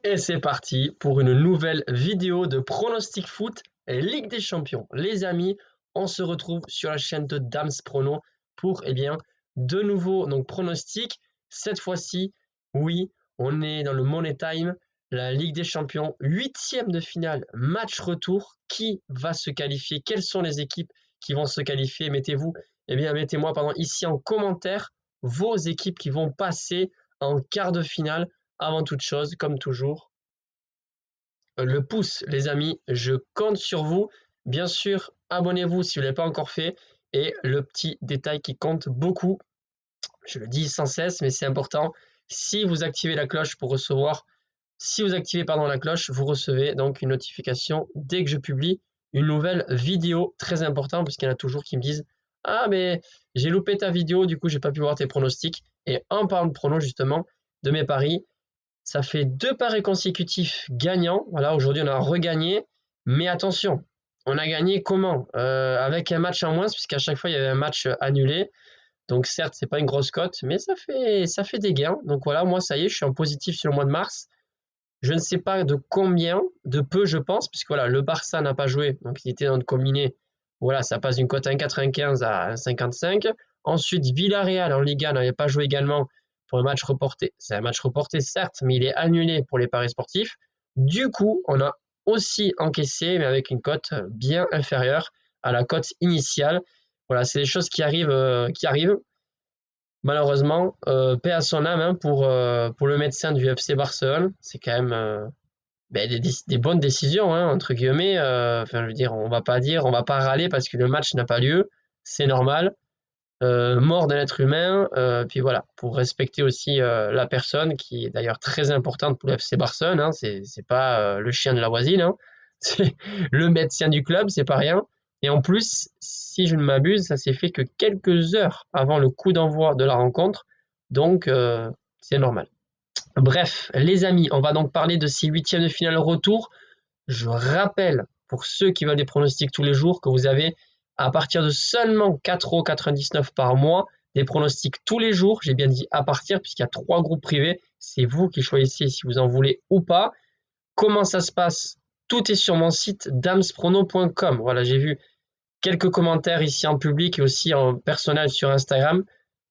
Et c'est parti pour une nouvelle vidéo de Pronostic Foot et Ligue des Champions. Les amis, on se retrouve sur la chaîne de Dams Prono pour de nouveaux pronostics. Cette fois-ci, oui, on est dans le Money Time, la Ligue des Champions, huitième de finale, match retour. Qui va se qualifier? Quelles sont les équipes qui vont se qualifier? Mettez-moi ici en commentaire vos équipes qui vont passer en quart de finale. Avant toute chose, comme toujours, le pouce, les amis, je compte sur vous. Bien sûr, abonnez-vous si vous ne l'avez pas encore fait. Et le petit détail qui compte beaucoup, je le dis sans cesse, mais c'est important, si vous activez la cloche la cloche, vous recevez donc une notification dès que je publie une nouvelle vidéo. Très important, puisqu'il y en a toujours qui me disent « Ah, mais j'ai loupé ta vidéo, du coup, j'ai pas pu voir tes pronostics. » Et en parlant de pronos, justement, de mes paris, ça fait 2 paris consécutifs gagnants. Voilà, aujourd'hui, on a regagné. Mais attention, on a gagné comment? Avec un match en moins, puisqu'à chaque fois, il y avait un match annulé. Donc, certes, c'est pas une grosse cote, mais ça fait des gains. Donc voilà, moi, ça y est, je suis en positif sur le mois de mars. Je ne sais pas de combien, de peu, je pense, puisque voilà, le Barça n'a pas joué. Donc, il était dans le combiné. Voilà, ça passe d'une cote à 1,95 à 1,55. Ensuite, Villarreal en Liga n'avait pas joué également pour un match reporté. C'est un match reporté, certes, mais il est annulé pour les paris sportifs. Du coup, on a aussi encaissé, mais avec une cote bien inférieure à la cote initiale. Voilà, c'est des choses qui arrivent. Malheureusement, paix à son âme hein, pour le médecin du FC Barcelone. C'est quand même des bonnes décisions, hein, entre guillemets. Enfin, je veux dire, on va pas râler parce que le match n'a pas lieu. C'est normal. Mort d'un être humain, puis voilà, pour respecter aussi la personne qui est d'ailleurs très importante pour le FC Barcelone, hein, c'est pas le chien de la voisine, hein, c'est le médecin du club, c'est pas rien. Et en plus, si je ne m'abuse, ça s'est fait que quelques heures avant le coup d'envoi de la rencontre, donc c'est normal. Bref, les amis, on va donc parler de ces huitièmes de finale retour. Je rappelle, pour ceux qui veulent des pronostics tous les jours, que vous avez à partir de seulement 4,99 € par mois, des pronostics tous les jours. J'ai bien dit à partir, puisqu'il y a 3 groupes privés. C'est vous qui choisissez si vous en voulez ou pas. Comment ça se passe? Tout est sur mon site damsprono.com. Voilà, j'ai vu quelques commentaires ici en public et aussi en personnel sur Instagram,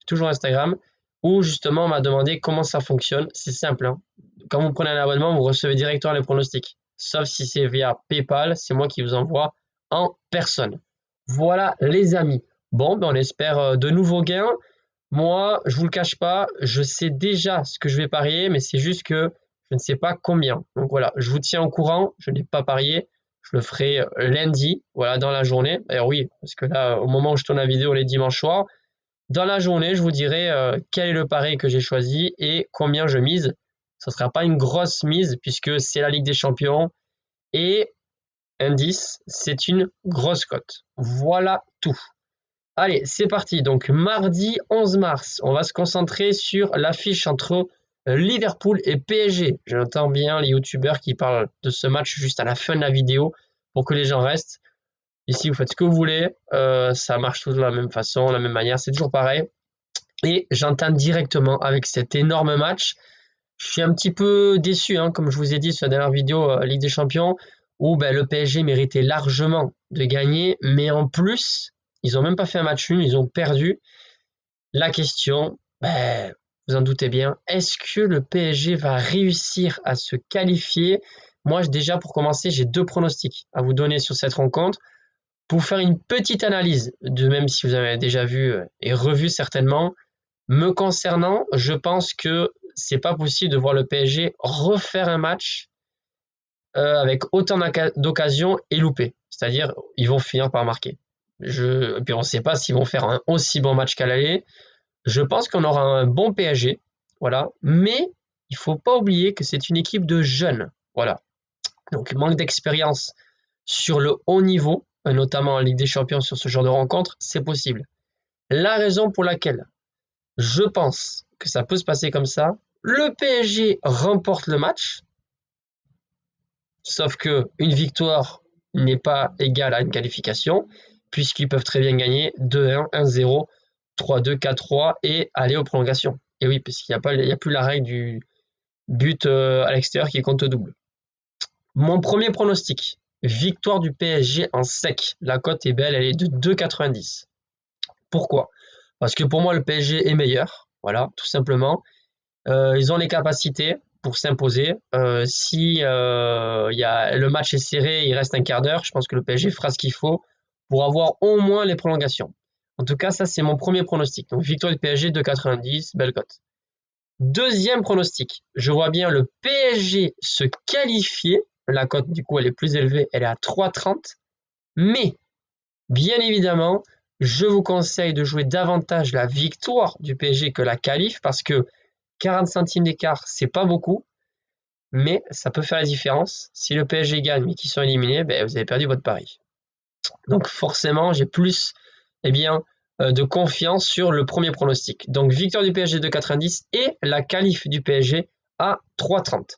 toujours Instagram, où justement on m'a demandé comment ça fonctionne. C'est simple, hein. Quand vous prenez un abonnement, vous recevez directement les pronostics. Sauf si c'est via PayPal, c'est moi qui vous envoie en personne. Voilà les amis. Bon, on espère de nouveaux gains. Moi, je vous le cache pas, je sais déjà ce que je vais parier, mais c'est juste que je ne sais pas combien. Donc voilà, je vous tiens au courant. Je n'ai pas parié. Je le ferai lundi, voilà, dans la journée. D'ailleurs oui, parce que là, au moment où je tourne la vidéo, les dimanches soirs, dans la journée, je vous dirai quel est le pari que j'ai choisi et combien je mise. Ce ne sera pas une grosse mise puisque c'est la Ligue des Champions et indice, c'est une grosse cote. Voilà tout. Allez, c'est parti. Donc mardi 11 mars, on va se concentrer sur l'affiche entre Liverpool et PSG. J'entends bien les youtubeurs qui parlent de ce match juste à la fin de la vidéo pour que les gens restent. Ici, vous faites ce que vous voulez. Ça marche toujours de la même façon, de la même manière. C'est toujours pareil. Et j'entame directement avec cet énorme match. Je suis un petit peu déçu, hein, comme je vous ai dit sur la dernière vidéo Ligue des Champions, où le PSG méritait largement de gagner. Mais en plus, ils n'ont même pas fait un match nul, ils ont perdu. La question, vous en doutez bien, est-ce que le PSG va réussir à se qualifier? Moi, déjà, pour commencer, j'ai 2 pronostics à vous donner sur cette rencontre. Pour faire une petite analyse, de même si vous avez déjà vu et revu certainement, me concernant, je pense que c'est pas possible de voir le PSG refaire un match avec autant d'occasions et louper. C'est-à-dire, ils vont finir par marquer. Et puis on ne sait pas s'ils vont faire un aussi bon match qu'à l'aller. Je pense qu'on aura un bon PSG, voilà. Mais il faut pas oublier que c'est une équipe de jeunes, voilà. Donc manque d'expérience sur le haut niveau, notamment en Ligue des Champions sur ce genre de rencontre, c'est possible. La raison pour laquelle je pense que ça peut se passer comme ça, le PSG remporte le match, sauf que une victoire n'est pas égale à une qualification, puisqu'ils peuvent très bien gagner 2-1, 1-0, 3-2, 4-3 et aller aux prolongations. Et oui, parce qu'il n'y a plus la règle but à l'extérieur qui compte double. Mon premier pronostic, victoire du PSG en sec. La cote est belle, elle est de 2,90. Pourquoi? Parce que pour moi, le PSG est meilleur. Voilà, tout simplement. Ils ont les capacités pour s'imposer. Si le match est serré, il reste un quart d'heure, je pense que le PSG fera ce qu'il faut pour avoir au moins les prolongations. En tout cas, ça, c'est mon premier pronostic. Donc, victoire du PSG, 2,90, belle cote. Deuxième pronostic, je vois bien le PSG se qualifier. La cote, du coup, elle est plus élevée, elle est à 3,30. Mais, bien évidemment, je vous conseille de jouer davantage la victoire du PSG que la qualif parce que 40 centimes d'écart, c'est pas beaucoup, mais ça peut faire la différence. Si le PSG gagne mais qu'ils sont éliminés, ben, vous avez perdu votre pari. Donc forcément, j'ai plus de confiance sur le premier pronostic. Donc victoire du PSG de 90 et la qualif du PSG à 3,30.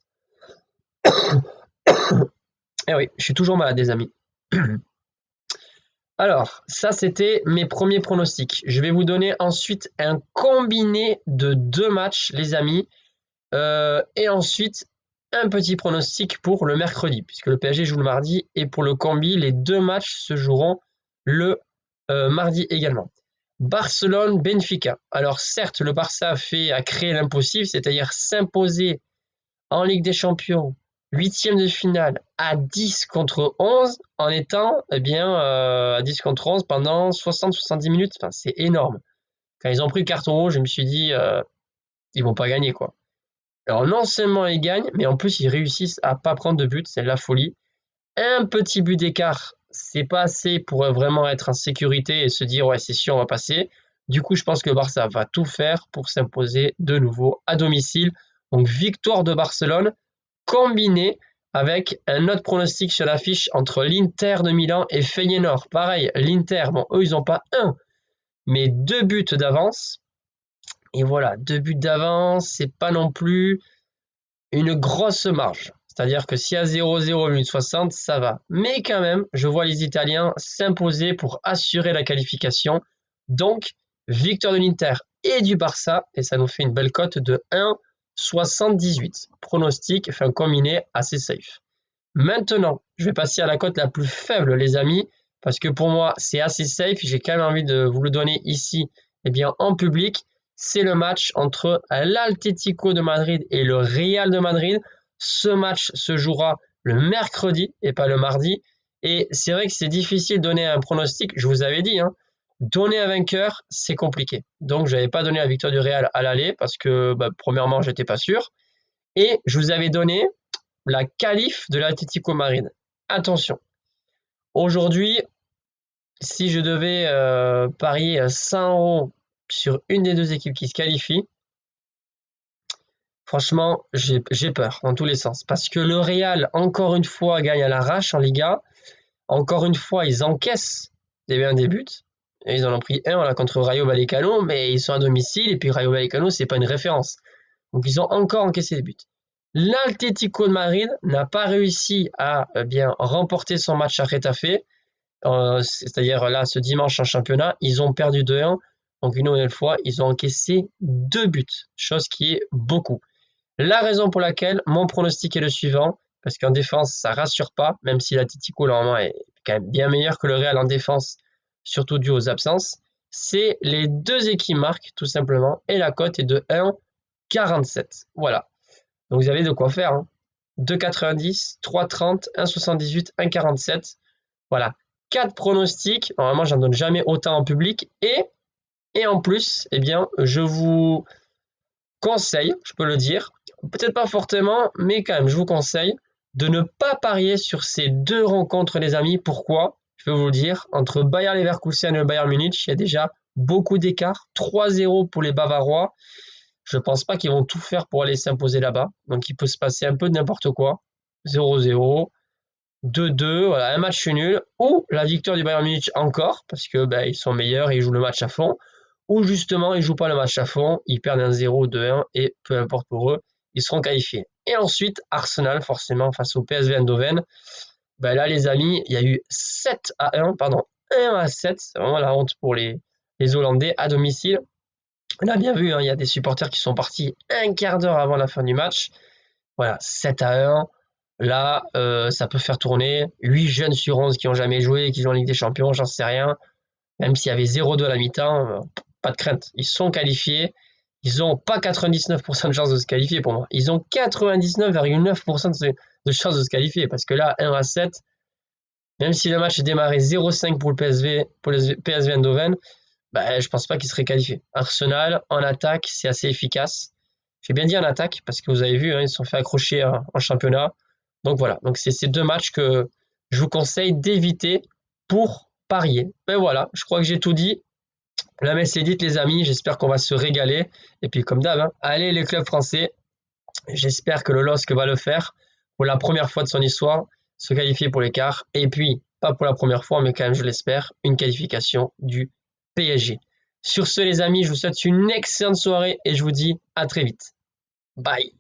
Eh oui, je suis toujours malade, les amis. Alors, ça, c'était mes premiers pronostics. Je vais vous donner ensuite un combiné de 2 matchs, les amis. Et ensuite, un petit pronostic pour le mercredi, puisque le PSG joue le mardi. Et pour le combi, les 2 matchs se joueront le mardi également. Barcelone-Benfica. Alors certes, le Barça a créé l'impossible, c'est-à-dire s'imposer en Ligue des Champions, 8e de finale, à 10 contre 11, en étant à 10 contre 11 pendant 60-70 minutes. Enfin, c'est énorme. Quand ils ont pris le carton rouge, je me suis dit, ils vont pas gagner, quoi. Alors non seulement ils gagnent, mais en plus ils réussissent à pas prendre de but, c'est la folie. Un petit but d'écart, c'est pas assez pour vraiment être en sécurité et se dire ouais c'est sûr on va passer. Du coup je pense que le Barça va tout faire pour s'imposer de nouveau à domicile. Donc victoire de Barcelone combinée avec un autre pronostic sur l'affiche entre l'Inter de Milan et Feyenoord. Pareil, l'Inter, bon eux ils n'ont pas un, mais 2 buts d'avance. Et voilà, 2 buts d'avance, c'est pas non plus une grosse marge. C'est-à-dire que si à 0-0 minute 60, ça va. Mais quand même, je vois les Italiens s'imposer pour assurer la qualification. Donc, victoire de l'Inter et du Barça, et ça nous fait une belle cote de 1,78. Pronostic, enfin combiné, assez safe. Maintenant, je vais passer à la cote la plus faible, les amis, parce que pour moi, c'est assez safe. J'ai quand même envie de vous le donner ici, en public. C'est le match entre l'Atlético de Madrid et le Real de Madrid. Ce match se jouera le mercredi et pas le mardi. Et c'est vrai que c'est difficile de donner un pronostic. Je vous avais dit, donner un vainqueur, c'est compliqué. Donc, je n'avais pas donné la victoire du Real à l'aller parce que, premièrement, je n'étais pas sûr. Et je vous avais donné la qualif de l'Atlético Madrid. Attention, aujourd'hui, si je devais parier 100 € sur une des deux équipes qui se qualifient, franchement, j'ai peur dans tous les sens. Parce que le Real, encore une fois, gagne à l'arrache en Liga. Encore une fois, ils encaissent des buts. Et ils en ont pris un là, contre Rayo Vallecano, mais ils sont à domicile. Et puis Rayo Vallecano, c'est pas une référence. Donc ils ont encore encaissé des buts. L'Atlético de Madrid n'a pas réussi à remporter son match à Getafe. C'est-à-dire là, ce dimanche en championnat, ils ont perdu 2-1. Donc une nouvelle fois, ils ont encaissé 2 buts, chose qui est beaucoup. La raison pour laquelle mon pronostic est le suivant, parce qu'en défense, ça rassure pas, même si l'Atlético, normalement, est quand même bien meilleur que le Real en défense, surtout dû aux absences, c'est les deux équipes marquent, tout simplement, et la cote est de 1,47. Voilà. Donc vous avez de quoi faire. 2,90, 3,30, 1,78, 1,47. Voilà. 4 pronostics. Normalement, j'en donne jamais autant en public. Et en plus, je vous conseille, je peux le dire, peut-être pas fortement, mais quand même, je vous conseille de ne pas parier sur ces 2 rencontres, les amis. Pourquoi? Je vais vous le dire. Entre Bayer Leverkusen et le Bayern Munich, il y a déjà beaucoup d'écart. 3-0 pour les Bavarois. Je pense pas qu'ils vont tout faire pour aller s'imposer là-bas. Donc, il peut se passer un peu de n'importe quoi. 0-0, 2-2, voilà, un match nul. Ou la victoire du Bayern Munich encore, parce que ils sont meilleurs et ils jouent le match à fond. Ou justement, ils jouent pas le match à fond, ils perdent un 0, 2-1, et peu importe pour eux, ils seront qualifiés. Et ensuite, Arsenal, forcément, face au PSV Eindhoven. Là, les amis, il y a eu 1-7. C'est vraiment la honte pour les Hollandais à domicile. On a bien vu, il y a des supporters qui sont partis un quart d'heure avant la fin du match. Voilà, 7-1. Là, ça peut faire tourner. 8 jeunes sur 11 qui n'ont jamais joué, qui jouent en Ligue des Champions, j'en sais rien. Même s'il y avait 0-2 à la mi-temps, pas de crainte. Ils sont qualifiés. Ils n'ont pas 99% de chances de se qualifier pour moi. Ils ont 99,9% de chances de se qualifier. Parce que là, 1-7, même si le match est démarré 0-5 pour le PSV, pour le PSV Eindhoven, bah, je pense pas qu'il serait qualifié. Arsenal, en attaque, c'est assez efficace. J'ai bien dit en attaque, parce que vous avez vu, hein, ils se sont fait accrocher en championnat. Donc voilà, donc c'est ces deux matchs que je vous conseille d'éviter pour parier. Ben voilà, je crois que j'ai tout dit. La messe est dite, les amis. J'espère qu'on va se régaler. Et puis, comme d'hab, hein, allez les clubs français. J'espère que le LOSC va le faire pour la première fois de son histoire, se qualifier pour l'écart. Et puis, pas pour la première fois, mais quand même, je l'espère, une qualification du PSG. Sur ce, les amis, je vous souhaite une excellente soirée et je vous dis à très vite. Bye.